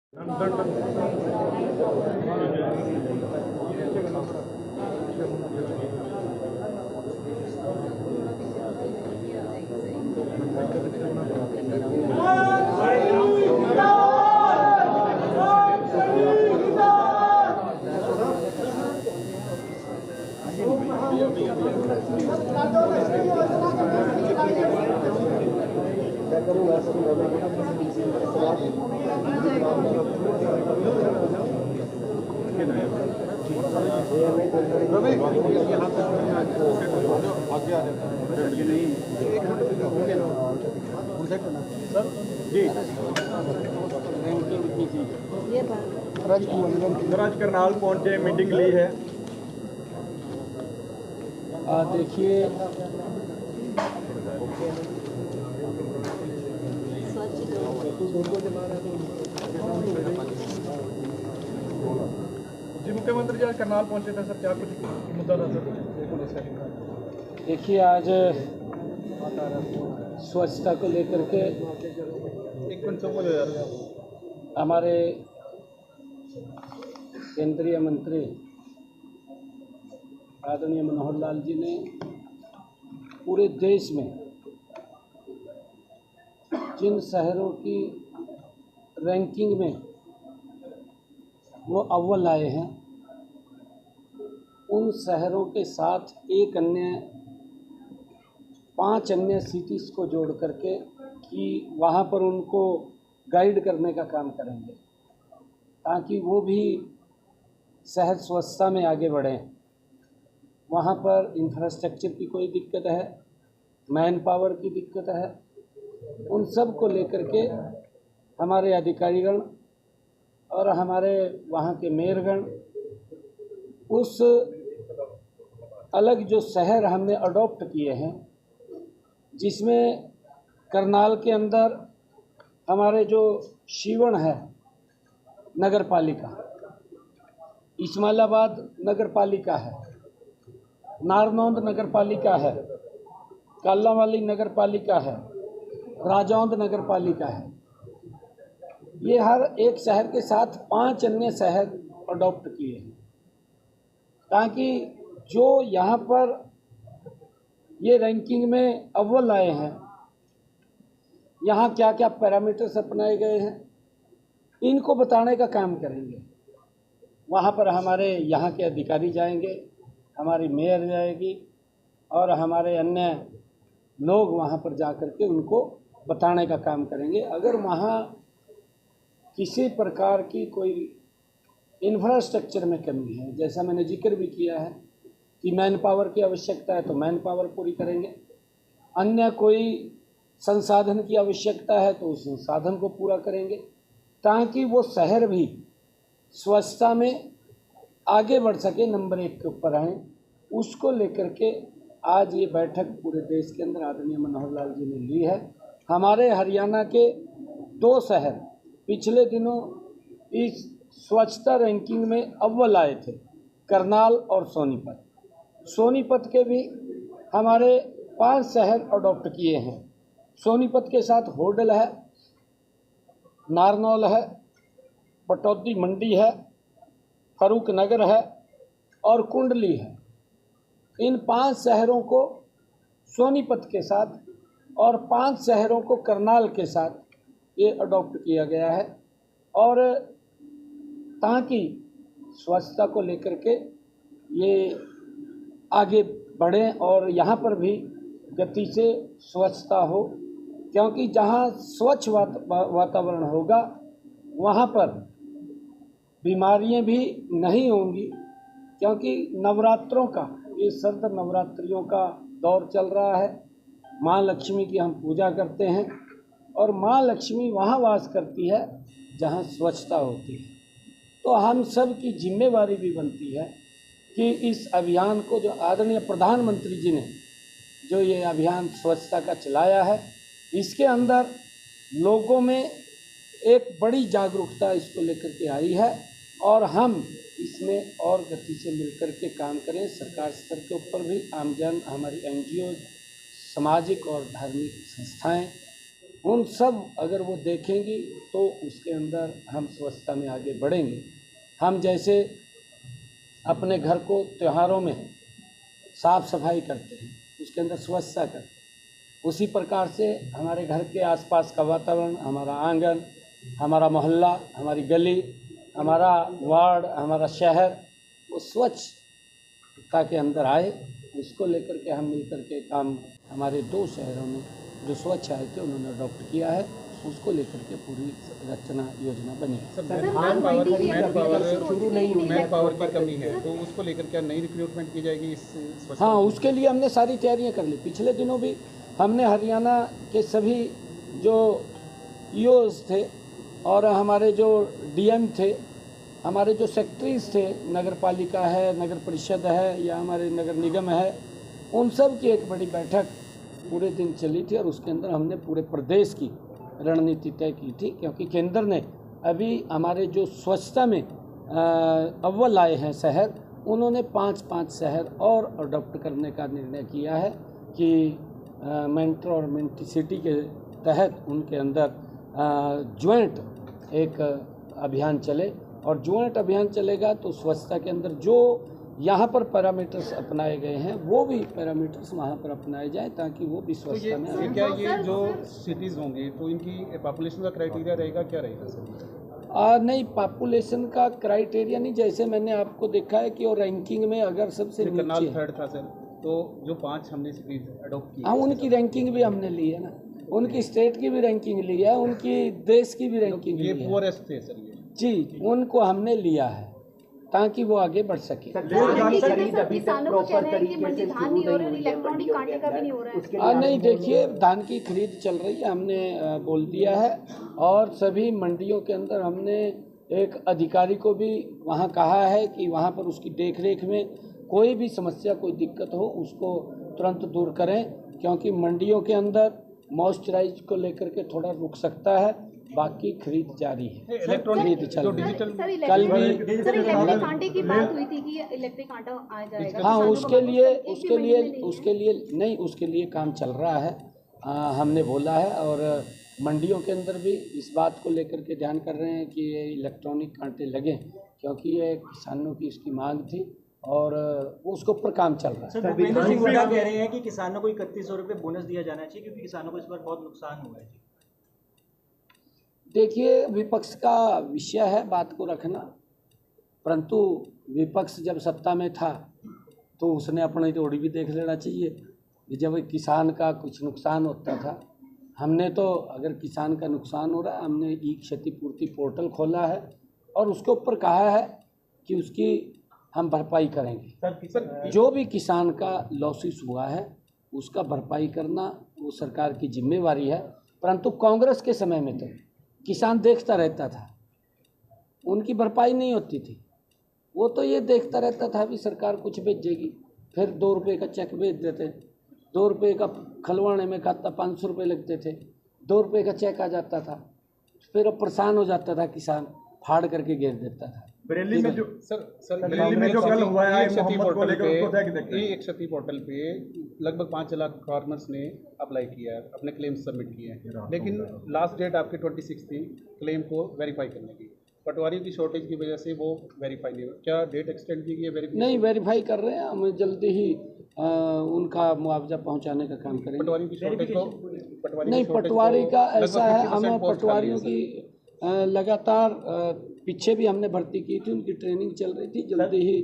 आज करनाल पहुंचे, मीटिंग ली है। देखिए, जी मुख्यमंत्री जी आज करनाल पहुंचे थे सर, क्या कुछ मुद्दा था सर? देखिए आज स्वच्छता को लेकर के हमारे केंद्रीय मंत्री आदरणीय मनोहर लाल जी ने पूरे देश में जिन शहरों की रैंकिंग में वो अव्वल आए हैं, उन शहरों के साथ 5 अन्य सिटीज़ को जोड़ करके कि वहाँ पर उनको गाइड करने का काम करेंगे ताकि वो भी शहर स्वच्छता में आगे बढ़ें। वहाँ पर इंफ्रास्ट्रक्चर की कोई दिक्कत है, मैन पावर की दिक्कत है, उन सब को लेकर के हमारे अधिकारीगण और हमारे वहाँ के मेयरगण उस अलग जो शहर हमने अडॉप्ट किए हैं, जिसमें करनाल के अंदर हमारे जो शिवण है नगर पालिका, इस्माइलाबाद नगर पालिका है, नारनौंद नगर पालिका है, कालांवाली नगर पालिका है, राजौंद नगर पालिका है। ये हर एक शहर के साथ 5 अन्य शहर अडॉप्ट किए हैं ताकि जो यहाँ पर ये रैंकिंग में अव्वल आए हैं, यहाँ क्या क्या पैरामीटर्स अपनाए गए हैं, इनको बताने का काम करेंगे। वहाँ पर हमारे यहाँ के अधिकारी जाएंगे, हमारी मेयर जाएगी और हमारे अन्य लोग वहाँ पर जा कर के उनको बताने का काम करेंगे। अगर वहाँ किसी प्रकार की कोई इंफ्रास्ट्रक्चर में कमी है, जैसा मैंने जिक्र भी किया है कि मैन पावर की आवश्यकता है तो मैन पावर पूरी करेंगे, अन्य कोई संसाधन की आवश्यकता है तो उस संसाधन को पूरा करेंगे ताकि वो शहर भी स्वच्छता में आगे बढ़ सके, नंबर 1 के ऊपर आए। उसको लेकर के आज ये बैठक पूरे देश के अंदर आदरणीय मनोहर लाल जी ने ली है। हमारे हरियाणा के 2 शहर पिछले दिनों इस स्वच्छता रैंकिंग में अव्वल आए थे, करनाल और सोनीपत। सोनीपत के भी हमारे 5 शहर अडॉप्ट किए हैं। सोनीपत के साथ होडल है, नारनौल है, पटौदी मंडी है, फरूक नगर है और कुंडली है। इन 5 शहरों को सोनीपत के साथ और 5 शहरों को करनाल के साथ ये अडॉप्ट किया गया है और ताकि स्वच्छता को लेकर के ये आगे बढ़ें और यहाँ पर भी गति से स्वच्छता हो, क्योंकि जहाँ स्वच्छ वातावरण होगा वहाँ पर बीमारियाँ भी नहीं होंगी। क्योंकि नवरात्रों का, ये शरद नवरात्रियों का दौर चल रहा है, माँ लक्ष्मी की हम पूजा करते हैं और माँ लक्ष्मी वहाँ वास करती है जहाँ स्वच्छता होती है। तो हम सब की जिम्मेवारी भी बनती है कि इस अभियान को, जो आदरणीय प्रधानमंत्री जी ने जो ये अभियान स्वच्छता का चलाया है, इसके अंदर लोगों में एक बड़ी जागरूकता इसको लेकर के आई है और हम इसमें और गति से मिलकर के काम करें। सरकार स्तर के ऊपर भी आमजन, हमारी NGO, सामाजिक और धार्मिक संस्थाएं उन सब अगर वो देखेंगी तो उसके अंदर हम स्वच्छता में आगे बढ़ेंगे। हम जैसे अपने घर को त्योहारों में साफ सफाई करते हैं, उसके अंदर स्वच्छता करते हैं, उसी प्रकार से हमारे घर के आसपास का वातावरण, हमारा आंगन, हमारा मोहल्ला, हमारी गली, हमारा वार्ड, हमारा शहर वो स्वच्छता के अंदर आए, उसको लेकर के हम मिलकर के काम हमारे 2 शहरों में जो स्वच्छ आए थे उन्होंने अडॉप्ट किया है, उसको लेकर के पूरी रचना योजना बनी है। मैन पावर की कमी है, तो उसको लेकर क्या नई रिक्रूटमेंट की जाएगी इस हाँ, उसके लिए हमने सारी तैयारियां कर ली। पिछले दिनों भी हमने हरियाणा के सभी जो ईओज़ थे और हमारे जो डीएम थे, हमारे जो सेक्रेटरीज थे, नगर पालिका है, नगर परिषद है या हमारे नगर निगम है, उन सब की एक बड़ी बैठक पूरे दिन चली थी और उसके अंदर हमने पूरे प्रदेश की रणनीति तय की थी, क्योंकि केंद्र ने अभी हमारे जो स्वच्छता में अव्वल आए हैं शहर, उन्होंने 5 शहर और अडॉप्ट करने का निर्णय किया है कि मेट्रो और मेंटी सिटी के तहत उनके अंदर ज्वाइंट एक अभियान चले, और ज्वाइंट अभियान चलेगा तो स्वच्छता के अंदर जो यहाँ पर पैरामीटर्स अपनाए गए हैं वो भी पैरामीटर्स वहाँ पर अपनाए जाए, ताकि वो भी स्वच्छता में आए। क्या ये जो सिटीज़ होंगी तो इनकी पॉपुलेशन का क्राइटेरिया रहेगा, क्या रहेगा सर? नहीं, पॉपुलेशन का क्राइटेरिया नहीं, जैसे मैंने आपको देखा है कि वो रैंकिंग में अगर सबसे करनाल नीचे, थर्ड था सर, तो जो 5 हमने सिटीज अडॉप्ट की, हाँ उनकी रैंकिंग भी हमने ली है ना, उनकी स्टेट की भी रैंकिंग ली है, उनकी देश की भी रैंकिंग ये ली है पुअरेस्ट थे सर ये। जी, उनको हमने लिया है ताकि वो आगे बढ़ सके। किसानों को कह रहे हैं कि मंडी धान नहीं हो रहा, इलेक्ट्रॉनिक कांटे का भी नहीं हो रहा है। नहीं, देखिए धान की खरीद चल रही है, हमने बोल दिया है, और सभी मंडियों के अंदर हमने एक अधिकारी को भी वहाँ कहा है कि वहाँ पर उसकी देखरेख में कोई भी समस्या, कोई दिक्कत हो उसको तुरंत दूर करें, क्योंकि मंडियों के अंदर मॉइस्चराइज को लेकर के थोड़ा रुक सकता है, बाकी खरीद जारी है, खरीद चल रही है। कल भी इलेक्ट्रिक कांटे की बात हुई थी कि इलेक्ट्रिक कांटा आ जाएगा। हाँ, उसके लिए काम चल रहा है, हमने बोला है, और मंडियों के अंदर भी इस बात को लेकर के ध्यान कर रहे हैं कि ये इलेक्ट्रॉनिक कांटे लगें, क्योंकि ये किसानों की इसकी मांग थी और उसके ऊपर काम चल रहा है। सर, भूपेंद्र सिंह हुड्डा कह रहे हैं कि किसानों को 3100 रुपये बोनस दिया जाना चाहिए, क्योंकि किसानों को इस बार बहुत नुकसान हुआ है। देखिए, विपक्ष का विषय है बात को रखना, परंतु विपक्ष जब सत्ता में था तो उसने अपनी थोड़ी भी देख लेना चाहिए कि जब किसान का कुछ नुकसान होता था, हमने तो अगर किसान का नुकसान हो रहा है, हमने ई क्षतिपूर्ति पोर्टल खोला है और उसके ऊपर कहा है कि उसकी हम भरपाई करेंगे। जो भी किसान का लॉसेस हुआ है उसका भरपाई करना वो सरकार की जिम्मेवारी है, परंतु कांग्रेस के समय में तो किसान देखता रहता था, उनकी भरपाई नहीं होती थी, वो तो ये देखता रहता था भी सरकार कुछ भेजेगी, फिर 2 रुपये का चेक भेज देते, 2 रुपये का खलवाने में खाता 500 रुपये लगते थे, 2 रुपये का चेक आ जाता था, फिर अब परेशान हो जाता था किसान, फाड़ करके घेर देता था। बरेली में जो बरेली में जो कल हुआ है मोहम्मद को लेकर उसको क्या देखते हैं? एक क्षति पोर्टल पे लगभग 5 लाख फार्मर्स ने अप्लाई किया है, अपने क्लेम सबमिट किए हैं, लेकिन लास्ट डेट आपकी 26 थी क्लेम को वेरीफाई करने की। पटवारी की शॉर्टेज की वजह से वो वेरीफाई नहीं हुआ, क्या डेट एक्सटेंड की गई है? नहीं, वेरीफाई कर रहे हैं, हम जल्दी ही उनका मुआवजा पहुंचाने का काम करेंगे। पटवारी की शॉर्टेज को नहीं, पटवारी का ऐसा है, हम पटवारियों की लगातार पीछे भी हमने भर्ती की थी, उनकी ट्रेनिंग चल रही थी, जल्दी ही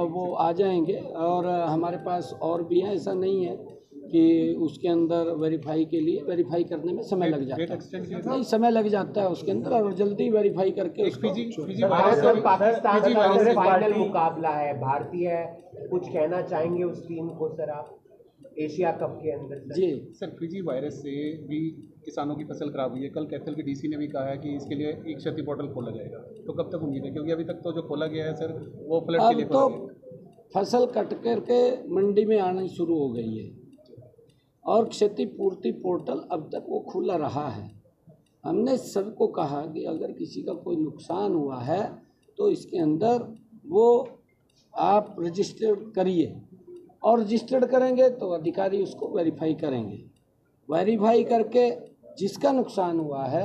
वो आ जाएंगे, और हमारे पास और भी है, ऐसा नहीं है कि उसके अंदर वेरीफाई के लिए वेरीफाई करने में समय लग जाता है, नहीं समय लग जाता है उसके अंदर, और जल्दी वेरीफाई करके भारत और पाकिस्तान का फाइनल मुकाबला है, भारतीय कुछ कहना चाहेंगे उस टीम को सर आप एशिया कप के अंदर? जी सर, फिजी वायरस से भी किसानों की फसल खराब हुई है, कल कैथल के डीसी ने भी कहा है कि इसके लिए एक क्षति पोर्टल खोला जाएगा, तो कब तक उम्मीद है? क्योंकि अभी तक तो जो खोला गया है सर वो फ्लड के लिए खोला गया है। फसल कट करके मंडी में आनी शुरू हो गई है और क्षतिपूर्ति पोर्टल अब तक वो खुला रहा है। हमने सबको कहा कि अगर किसी का कोई नुकसान हुआ है तो इसके अंदर वो आप रजिस्टर्ड करिए, और रजिस्टर्ड करेंगे तो अधिकारी उसको वेरीफाई करेंगे, वेरीफाई करके जिसका नुकसान हुआ है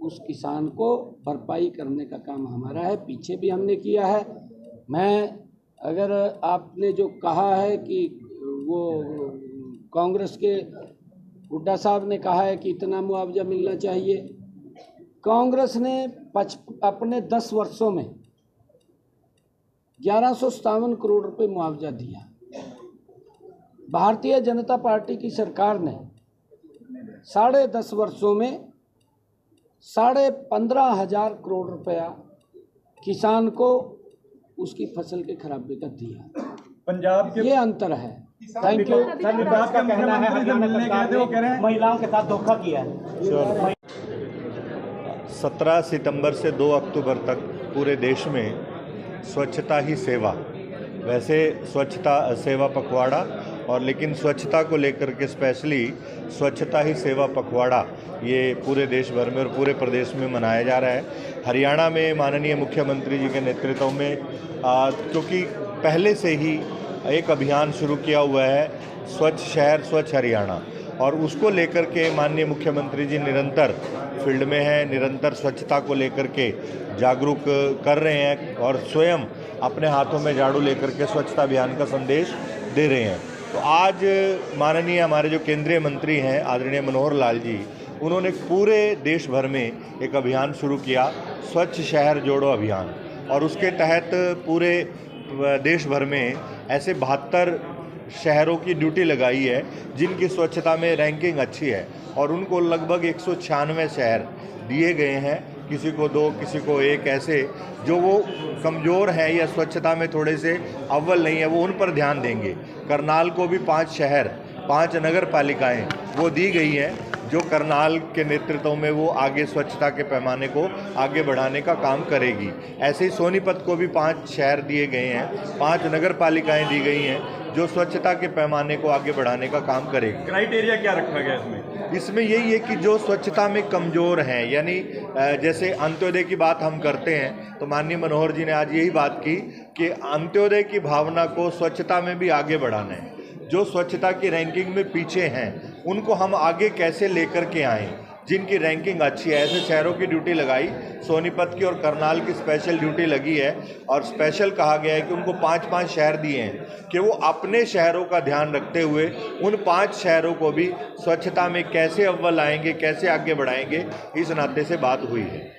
उस किसान को भरपाई करने का काम हमारा है, पीछे भी हमने किया है। मैं अगर आपने जो कहा है कि वो कांग्रेस के हुड्डा साहब ने कहा है कि इतना मुआवजा मिलना चाहिए, कांग्रेस ने अपने 10 वर्षों में 1157 करोड़ रुपए मुआवजा दिया। भारतीय जनता पार्टी की सरकार ने 10.5 वर्षों में 15,500 करोड़ रुपया किसान को उसकी फसल के खराबे का दिया। पंजाब के ये अंतर है। Thank you. सर, विकास का कहना है हरियाणा सरकार ने वो कह रहे हैं महिलाओं के साथ धोखा किया है। 17 सितंबर से 2 अक्टूबर तक पूरे देश में स्वच्छता ही सेवा, वैसे स्वच्छता सेवा पखवाड़ा और लेकिन स्वच्छता को लेकर के स्पेशली स्वच्छता ही सेवा पखवाड़ा ये पूरे देश भर में और पूरे प्रदेश में मनाया जा रहा है। हरियाणा में माननीय मुख्यमंत्री जी के नेतृत्व में क्योंकि पहले से ही एक अभियान शुरू किया हुआ है स्वच्छ शहर स्वच्छ हरियाणा, और उसको लेकर के माननीय मुख्यमंत्री जी निरंतर फील्ड में हैं, निरंतर स्वच्छता को लेकर के जागरूक कर रहे हैं और स्वयं अपने हाथों में झाड़ू लेकर के स्वच्छता अभियान का संदेश दे रहे हैं। तो आज माननीय हमारे जो केंद्रीय मंत्री हैं आदरणीय मनोहर लाल जी, उन्होंने पूरे देश भर में एक अभियान शुरू किया स्वच्छ शहर जोड़ो अभियान, और उसके तहत पूरे देश भर में ऐसे 72 शहरों की ड्यूटी लगाई है जिनकी स्वच्छता में रैंकिंग अच्छी है, और उनको लगभग 196 शहर दिए गए हैं, किसी को 2 किसी को 1, ऐसे जो वो कमज़ोर हैं या स्वच्छता में थोड़े से अव्वल नहीं है वो उन पर ध्यान देंगे। करनाल को भी 5 शहर 5 नगर पालिकाएँ वो दी गई हैं जो करनाल के नेतृत्व में वो आगे स्वच्छता के पैमाने को आगे बढ़ाने का काम करेगी। ऐसे ही सोनीपत को भी 5 शहर दिए गए हैं, 5 नगर पालिकाएँ दी गई हैं जो स्वच्छता के पैमाने को आगे बढ़ाने का काम करेगी। क्राइटेरिया क्या रखा गया इसमें? इसमें यही है कि जो स्वच्छता में कमज़ोर हैं, यानी जैसे अंत्योदय की बात हम करते हैं तो माननीय मनोहर जी ने आज यही बात की कि अंत्योदय की भावना को स्वच्छता में भी आगे बढ़ाना है। जो स्वच्छता की रैंकिंग में पीछे हैं उनको हम आगे कैसे लेकर के आएँ, जिनकी रैंकिंग अच्छी है। ऐसे शहरों की ड्यूटी लगाई, सोनीपत की और करनाल की स्पेशल ड्यूटी लगी है, और स्पेशल कहा गया है कि उनको 5-5 शहर दिए हैं कि वो अपने शहरों का ध्यान रखते हुए उन 5 शहरों को भी स्वच्छता में कैसे अव्वल आएंगे, कैसे आगे बढ़ाएंगे, इस नाते से बात हुई है।